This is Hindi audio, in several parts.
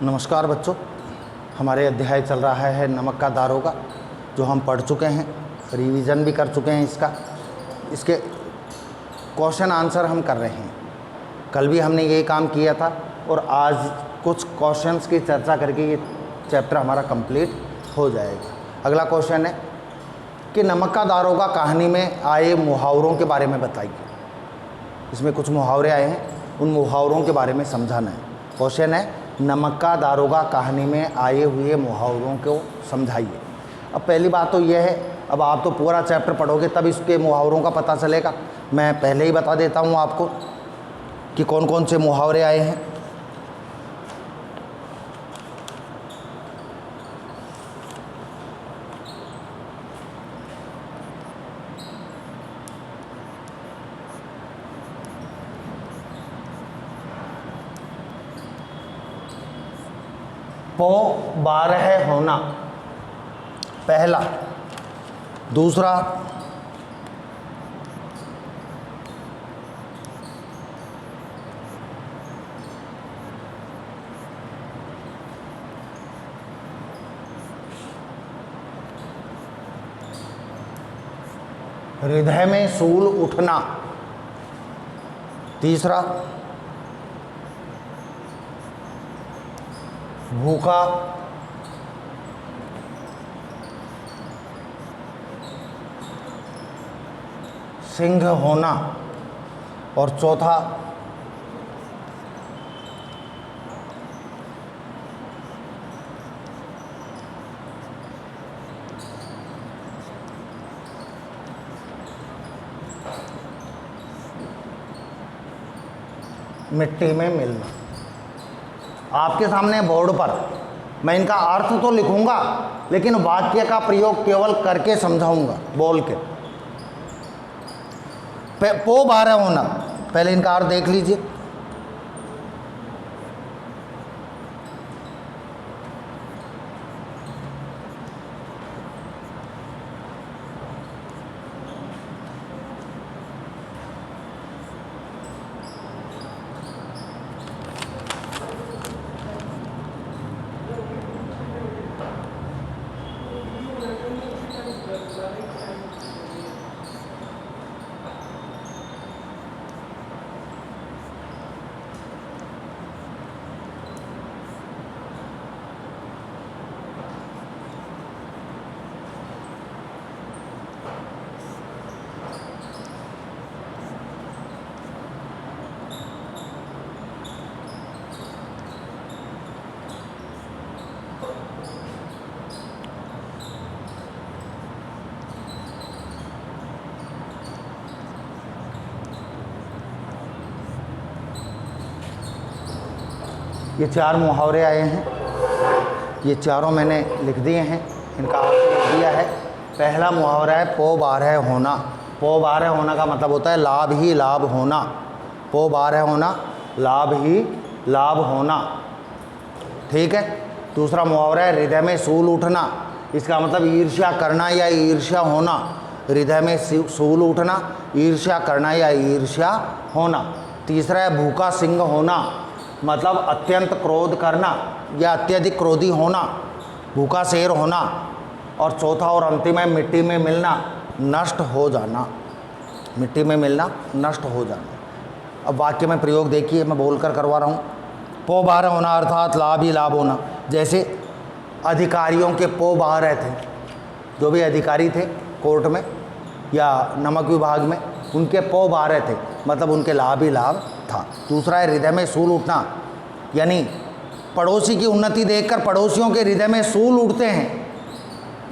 नमस्कार बच्चों, हमारे अध्याय चल रहा है नमक का दारोगा, जो हम पढ़ चुके हैं, रिवीजन भी कर चुके हैं। इसके क्वेश्चन आंसर हम कर रहे हैं। कल भी हमने यही काम किया था और आज कुछ क्वेश्चंस की चर्चा करके ये चैप्टर हमारा कंप्लीट हो जाएगा। अगला क्वेश्चन है कि नमक का दारोगा कहानी में आए मुहावरों के बारे में बताइए। इसमें कुछ मुहावरे आए हैं, उन मुहावरों के बारे में समझाना है। क्वेश्चन है नमक का दारोगा कहानी में आए हुए मुहावरों को समझाइए। अब पहली बात तो यह है, अब आप तो पूरा चैप्टर पढ़ोगे तब इसके मुहावरों का पता चलेगा। मैं पहले ही बता देता हूँ आपको कि कौन कौन से मुहावरे आए हैं। पो 12 होना, पहला। दूसरा, हृदय में सूल उठना। तीसरा, भूखा सिंह होना। और चौथा, मिट्टी में मिलना। आपके सामने बोर्ड पर मैं इनका अर्थ तो लिखूंगा, लेकिन वाक्य का प्रयोग केवल करके समझाऊंगा, बोल के। पो 12 होना, पहले इनका अर्थ देख लीजिए। ये 4 मुहावरे आए हैं, ये चारों मैंने लिख दिए हैं, इनका अर्थ लिख दिया है। पहला मुहावरा है पो 12 होना। पो 12 होना का मतलब होता है लाभ ही लाभ होना। पो 12 होना, लाभ ही लाभ होना, ठीक है। दूसरा मुहावरा है हृदय में सूल उठना। इसका मतलब ईर्ष्या करना या ईर्ष्या होना। हृदय में सूल उठना, ईर्ष्या करना या ईर्ष्या होना। तीसरा है भूखा सिंह होना, मतलब अत्यंत क्रोध करना या अत्यधिक क्रोधी होना, भूखा शेर होना। और चौथा और अंतिम है मिट्टी में मिलना, नष्ट हो जाना। मिट्टी में मिलना, नष्ट हो जाना। अब वाक्य में प्रयोग देखिए, मैं बोलकर करवा रहा हूँ। पो 12 होना अर्थात लाभ ही लाभ होना। जैसे अधिकारियों के पो 12 थे, जो भी अधिकारी थे कोर्ट में या नमक विभाग में, उनके पो 12 थे, मतलब उनके लाभ ही लाभ था। दूसरा है हृदय में सूल उठना, यानी पड़ोसी की उन्नति देखकर पड़ोसियों के हृदय में सूल उठते हैं,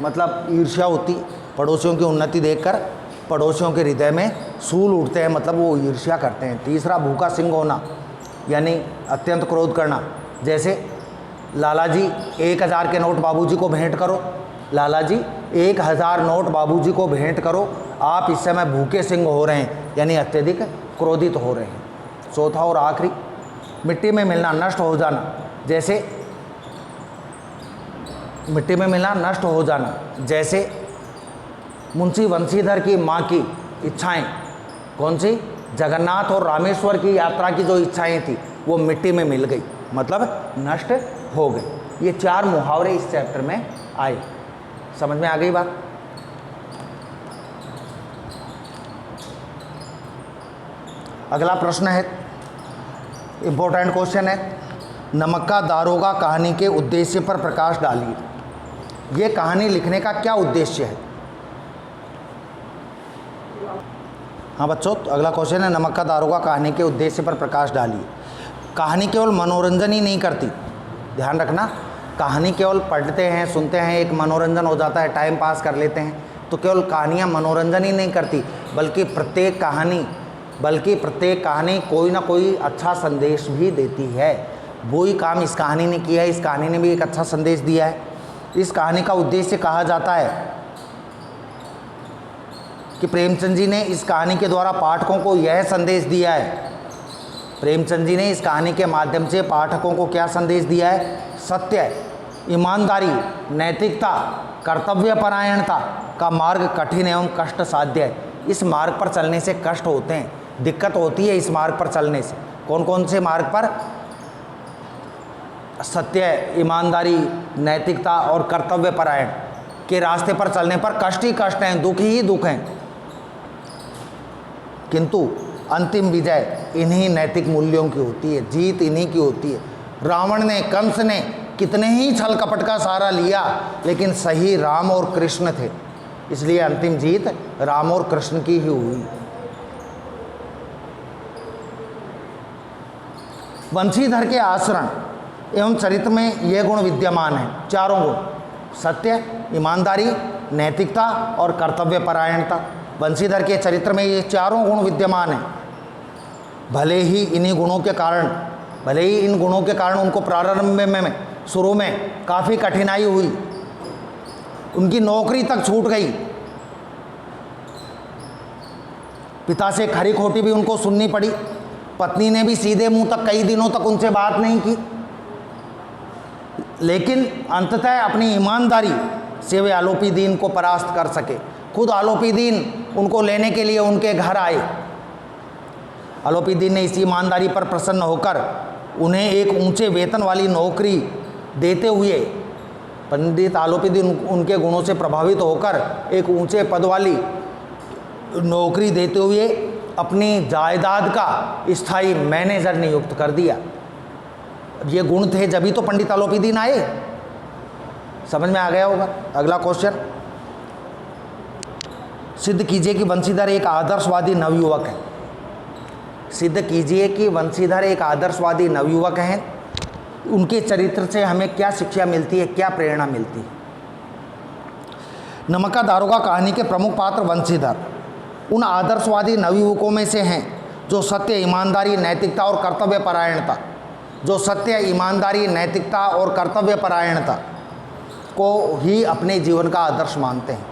मतलब ईर्ष्या होती। पड़ोसियों की उन्नति देखकर पड़ोसियों के हृदय में सूल उठते हैं, मतलब वो ईर्ष्या करते हैं। तीसरा भूखा सिंह होना, यानी अत्यंत क्रोध करना। जैसे लाला जी 1000 के नोट बाबूजी को भेंट करो। लाला जी 1000 नोट बाबूजी को भेंट करो, आप इस समय भूखे सिंह हो रहे हैं, यानी अत्यधिक क्रोधित हो रहे हैं। चौथा और आखिरी, मिट्टी में मिलना, नष्ट हो जाना। जैसे मिट्टी में मिलना, नष्ट हो जाना। जैसे मुंशी वंशीधर की माँ की इच्छाएं, कौन सी? जगन्नाथ और रामेश्वर की यात्रा की जो इच्छाएं थी वो मिट्टी में मिल गई। मतलब नष्ट हो गए। ये 4 मुहावरे इस चैप्टर में आए। समझ में आ गई बात? अगला प्रश्न है, इंपॉर्टेंट क्वेश्चन है, नमक का दारोगा कहानी के उद्देश्य पर प्रकाश डालिए। ये कहानी लिखने का क्या उद्देश्य है? हाँ बच्चों, तो अगला क्वेश्चन है, नमक का दारोगा कहानी के उद्देश्य पर प्रकाश डालिए। कहानी केवल मनोरंजन ही नहीं करती, ध्यान रखना, कहानी केवल पढ़ते हैं, सुनते हैं, एक मनोरंजन हो जाता है, टाइम पास कर लेते हैं, तो केवल कहानियाँ मनोरंजन ही नहीं करती, बल्कि प्रत्येक कहानी कोई ना कोई अच्छा संदेश भी देती है। वही काम इस कहानी ने किया है, इस कहानी ने भी एक अच्छा संदेश दिया है। इस कहानी का उद्देश्य कहा जाता है कि प्रेमचंद जी ने इस कहानी के द्वारा पाठकों को यह संदेश दिया है, प्रेमचंद जी ने इस कहानी के माध्यम से पाठकों को क्या संदेश दिया है? सत्य, ईमानदारी, नैतिकता, कर्तव्यपरायणता का मार्ग कठिन एवं कष्ट साध्य है। इस मार्ग पर चलने से कष्ट होते हैं, दिक्कत होती है इस मार्ग पर चलने से। कौन कौन से मार्ग पर? सत्य, ईमानदारी, नैतिकता और कर्तव्यपरायण के रास्ते पर चलने पर कष्ट ही कष्ट हैं, दुख ही दुख हैं, किंतु अंतिम विजय इन्हीं नैतिक मूल्यों की होती है, जीत इन्हीं की होती है। रावण ने, कंस ने कितने ही छल कपट का सहारा लिया, लेकिन सही राम और कृष्ण थे, इसलिए अंतिम जीत राम और कृष्ण की ही हुई। वंशीधर के आचरण एवं चरित्र में ये गुण विद्यमान हैं, चारों गुण, सत्य, ईमानदारी, नैतिकता और कर्तव्यपरायणता। वंशीधर के चरित्र में ये चारों गुण विद्यमान हैं। भले ही इन गुणों के कारण उनको प्रारंभ में शुरू में काफ़ी कठिनाई हुई, उनकी नौकरी तक छूट गई, पिता से खरी खोटी भी उनको सुननी पड़ी, पत्नी ने भी सीधे मुंह तक कई दिनों तक उनसे बात नहीं की, लेकिन अंततः अपनी ईमानदारी से वे आलोपी दीन को परास्त कर सके। खुद आलोपी दीन उनको लेने के लिए उनके घर आए। आलोपी दीन ने इस ईमानदारी पर प्रसन्न होकर उन्हें एक ऊंचे वेतन वाली नौकरी देते हुए, पंडित आलोपी दीन उनके गुणों से प्रभावित होकर एक ऊंचे पद वाली नौकरी देते हुए अपनी जायदाद का स्थायी मैनेजर नियुक्त कर दिया। ये गुण थे जभी तो पंडित आलोपी दीन आए। समझ में आ गया होगा? अगला क्वेश्चन, सिद्ध कीजिए कि वंशीधर एक आदर्शवादी नवयुवक है। सिद्ध कीजिए कि वंशीधर एक आदर्शवादी नवयुवक हैं। उनके चरित्र से हमें क्या शिक्षा मिलती है, क्या प्रेरणा मिलती है? नमक का दारोगा कहानी के प्रमुख पात्र वंशीधर उन आदर्शवादी नवयुवकों में से हैं जो सत्य, ईमानदारी, नैतिकता और कर्तव्यपरायणता को ही अपने जीवन का आदर्श मानते हैं।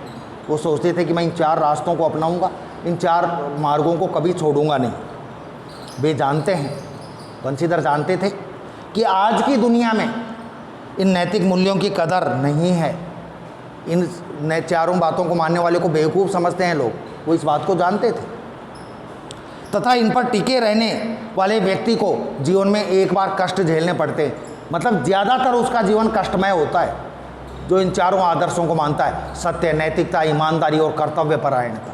वो सोचते थे कि मैं इन 4 रास्तों को अपनाऊंगा, इन 4 मार्गों को कभी छोड़ूंगा नहीं। वे जानते हैं, वंशीधर जानते थे कि आज की दुनिया में इन नैतिक मूल्यों की कदर नहीं है। इन 4 बातों को मानने वाले को बेवकूफ़ समझते हैं लोग, वो इस बात को जानते थे। तथा इन पर टिके रहने वाले व्यक्ति को जीवन में एक बार कष्ट झेलने पड़ते हैं, मतलब ज़्यादातर उसका जीवन कष्टमय होता है जो इन 4 आदर्शों को मानता है, सत्य, नैतिकता, ईमानदारी और कर्तव्यपरायणता।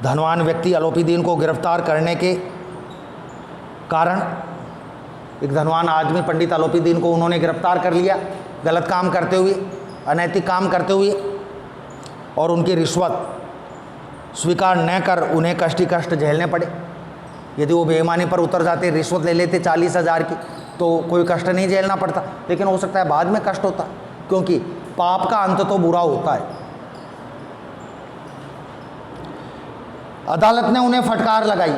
धनवान व्यक्ति आलोपी दीन को गिरफ्तार करने के कारण, एक धनवान आदमी पंडित आलोपी दीन को उन्होंने गिरफ्तार कर लिया गलत काम करते हुए, अनैतिक काम करते हुए, और उनकी रिश्वत स्वीकार न कर उन्हें कष्ट झेलने पड़े। यदि वो बेईमानी पर उतर जाते, रिश्वत ले लेते 40,000 की, तो कोई कष्ट नहीं झेलना पड़ता, लेकिन हो सकता है बाद में कष्ट होता, क्योंकि पाप का अंत तो बुरा होता है। अदालत ने उन्हें फटकार लगाई।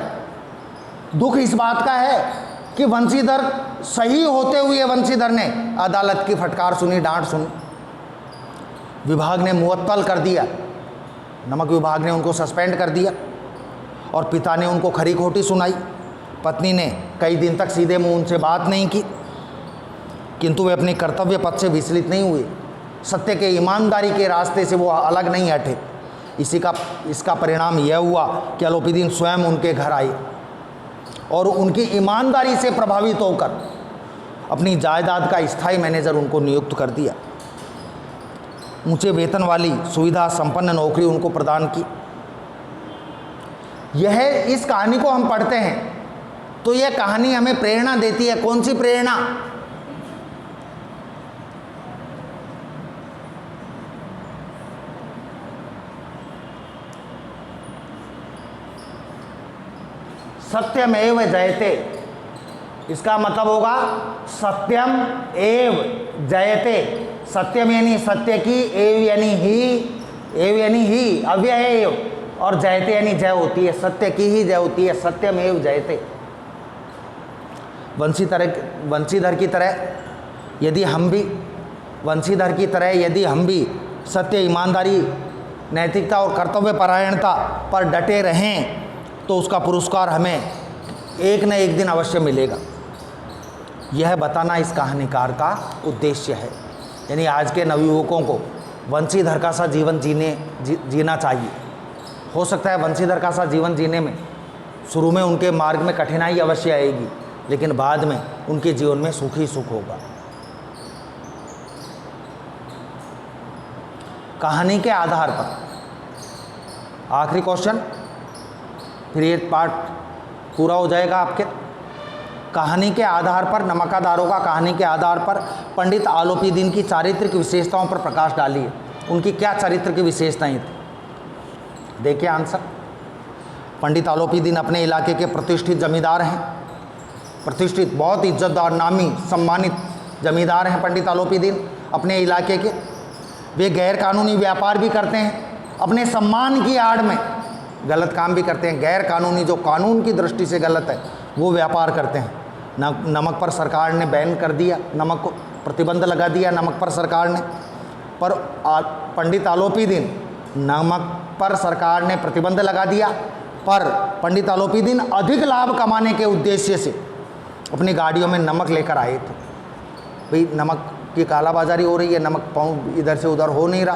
दुख इस बात का है कि वंशीधर सही होते हुए वंशीधर ने अदालत की फटकार सुनी, डांट सुनी। विभाग ने मुअत्तल कर दिया, नमक विभाग ने उनको सस्पेंड कर दिया, और पिता ने उनको खरी खोटी सुनाई। पत्नी ने कई दिन तक सीधे मुंह उनसे बात नहीं की, किंतु वे अपने कर्तव्य पथ से विचलित नहीं हुए, सत्य के, ईमानदारी के रास्ते से वो अलग नहीं हटे। इसका परिणाम यह हुआ कि आलोपी दीन स्वयं उनके घर आए और उनकी ईमानदारी से प्रभावित होकर अपनी जायदाद का स्थायी मैनेजर उनको नियुक्त कर दिया। ऊंचे वेतन वाली सुविधा संपन्न नौकरी उनको प्रदान की। यह इस कहानी को हम पढ़ते हैं तो यह कहानी हमें प्रेरणा देती है। कौन सी प्रेरणा? सत्यमेव जयते, इसका मतलब होगा सत्यम एव जयते। सत्यम यानी सत्य की, एव यानी ही, अव्यय एव, और जयते यानी जय होती है, सत्य की ही जय होती है। सत्यमेव जयते। वंशीधर की तरह यदि हम भी सत्य, ईमानदारी, नैतिकता और कर्तव्य परायणता पर डटे रहें तो उसका पुरस्कार हमें एक न एक दिन अवश्य मिलेगा। यह बताना इस कहानीकार का उद्देश्य है। यानी आज के नवयुवकों को वंशीधर का सा जीवन जीना चाहिए। हो सकता है वंशीधर का सा जीवन जीने में शुरू में उनके मार्ग में कठिनाई अवश्य आएगी, लेकिन बाद में उनके जीवन में सुख ही सुख होगा। कहानी के आधार पर आखिरी क्वेश्चन, फिर ये पार्ट पूरा हो जाएगा आपके। कहानी के आधार पर, नमका दारोगा कहानी के आधार पर पंडित आलोपीदीन की चारित्रिक विशेषताओं पर प्रकाश डालिए। उनकी क्या चारित्र की विशेषताएं थी? देखिए आंसर। पंडित आलोपीदीन अपने इलाके के प्रतिष्ठित जमींदार हैं। प्रतिष्ठित, बहुत इज्जतदार, नामी, सम्मानित जमींदार हैं पंडित आलोपीदीन अपने इलाके के। वे गैर कानूनी व्यापार भी करते हैं, अपने सम्मान की आड़ में गलत काम भी करते हैं। गैर कानूनी, जो कानून की दृष्टि से गलत है, वो व्यापार करते हैं। नमक पर सरकार ने बैन कर दिया, नमक को प्रतिबंध लगा दिया नमक पर सरकार ने। पर पंडित आलोपीदीन, नमक पर सरकार ने प्रतिबंध लगा दिया, पर पंडित आलोपीदीन अधिक लाभ कमाने के उद्देश्य से अपनी गाड़ियों में नमक लेकर आए थे। भाई नमक की कालाबाजारी हो रही है, नमक इधर से उधर हो नहीं रहा,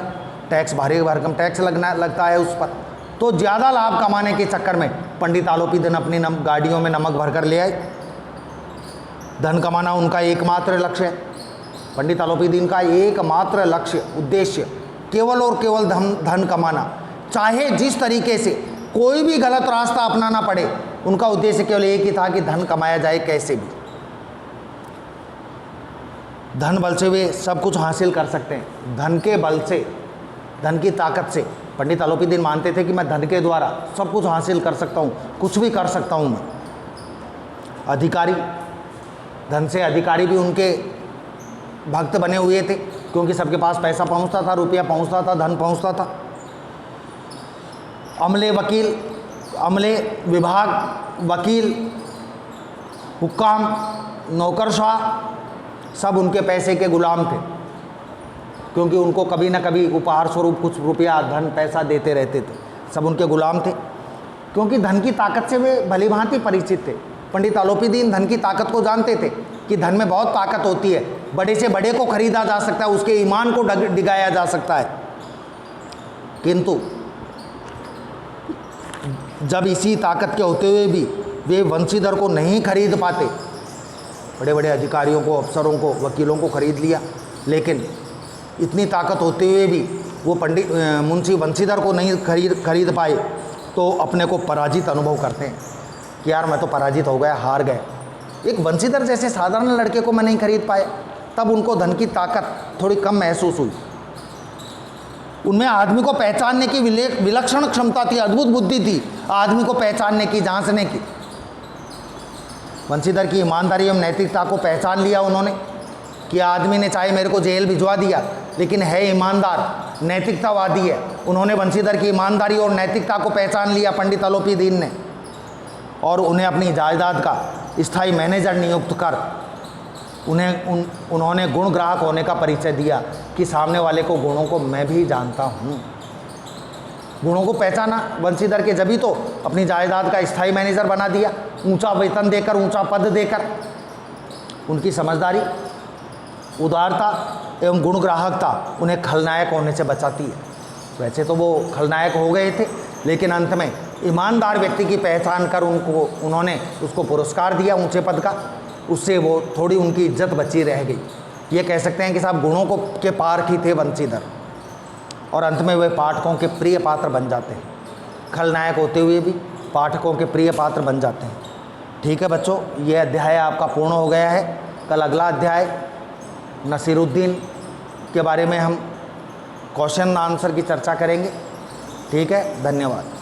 टैक्स भारी भरकम टैक्स लगता है उस पर, तो ज़्यादा लाभ कमाने के चक्कर में पंडित आलोपीदीन अपनी गाड़ियों में नमक भरकर ले आए। धन कमाना उनका एकमात्र लक्ष्य है। पंडित आलोपीदीन का एकमात्र लक्ष्य, उद्देश्य केवल और केवल धन कमाना। चाहे जिस तरीके से कोई भी गलत रास्ता अपनाना पड़े, उनका उद्देश्य केवल एक ही था कि धन कमाया जाए कैसे भी। धन बल से वे सब कुछ हासिल कर सकते हैं। धन के बल से, धन की ताकत से पंडित आलोपीदीन मानते थे कि मैं धन के द्वारा सब कुछ हासिल कर सकता हूँ, कुछ भी कर सकता हूँ मैं। अधिकारी, धन से अधिकारी भी उनके भक्त बने हुए थे, क्योंकि सबके पास पैसा पहुँचता था, रुपया पहुँचता था, धन पहुँचता था। अमले, वकील, अमले, विभाग, वकील, हुक्काम, नौकरशाह सब उनके पैसे के गुलाम थे, क्योंकि उनको कभी ना कभी उपहार स्वरूप कुछ रुपया, धन, पैसा देते रहते थे। सब उनके गुलाम थे, क्योंकि धन की ताकत से वे भली भांति परिचित थे। पंडित आलोपीदीन धन की ताकत को जानते थे कि धन में बहुत ताकत होती है, बड़े से बड़े को खरीदा जा सकता है, उसके ईमान को डिगाया जा सकता है। किंतु जब इसी ताकत के होते हुए भी वे वंशीधर को नहीं खरीद पाते, बड़े बड़े अधिकारियों को, अफसरों को, वकीलों को खरीद लिया, लेकिन इतनी ताकत होते हुए भी वो पंडित मुंशी वंशीधर को नहीं खरीद पाए, तो अपने को पराजित अनुभव करते हैं कि यार मैं तो पराजित हो गया, हार गए। एक वंशीधर जैसे साधारण लड़के को मैं नहीं खरीद पाया, तब उनको धन की ताकत थोड़ी कम महसूस हुई। उनमें आदमी को पहचानने की विलक्षण क्षमता थी, अद्भुत बुद्धि थी आदमी को पहचानने की, जांचने की। वंशीधर की ईमानदारी एवं नैतिकता को पहचान लिया उन्होंने कि आदमी ने चाहे मेरे को जेल भिजवा दिया, लेकिन है ईमानदार, नैतिकतावादी है। उन्होंने वंशीधर की ईमानदारी और नैतिकता को पहचान लिया पंडित आलोपीदीन ने, और उन्हें अपनी जायदाद का स्थायी मैनेजर नियुक्त कर उन्होंने गुण ग्राहक होने का परिचय दिया कि सामने वाले को गुणों को मैं भी जानता हूँ। गुणों को पहचाना वंशीधर के, जभी तो अपनी जायदाद का स्थायी मैनेजर बना दिया, ऊंचा वेतन देकर, ऊंचा पद देकर। उनकी समझदारी, उदारता एवं गुण ग्राहकता उन्हें खलनायक होने से बचाती है। वैसे तो वो खलनायक हो गए थे, लेकिन अंत में ईमानदार व्यक्ति की पहचान कर उन्होंने उसको पुरस्कार दिया ऊंचे पद का, उससे वो थोड़ी उनकी इज्जत बची रह गई। ये कह सकते हैं कि साहब गुणों को के पारखी थे बंशीधर, और अंत में वे पाठकों के प्रिय पात्र बन जाते हैं। खलनायक होते हुए भी पाठकों के प्रिय पात्र बन जाते हैं। ठीक है बच्चों, ये अध्याय आपका पूर्ण हो गया है। कल अगला अध्याय नसीरुद्दीन के बारे में हम क्वेश्चन आंसर की चर्चा करेंगे। ठीक है, धन्यवाद।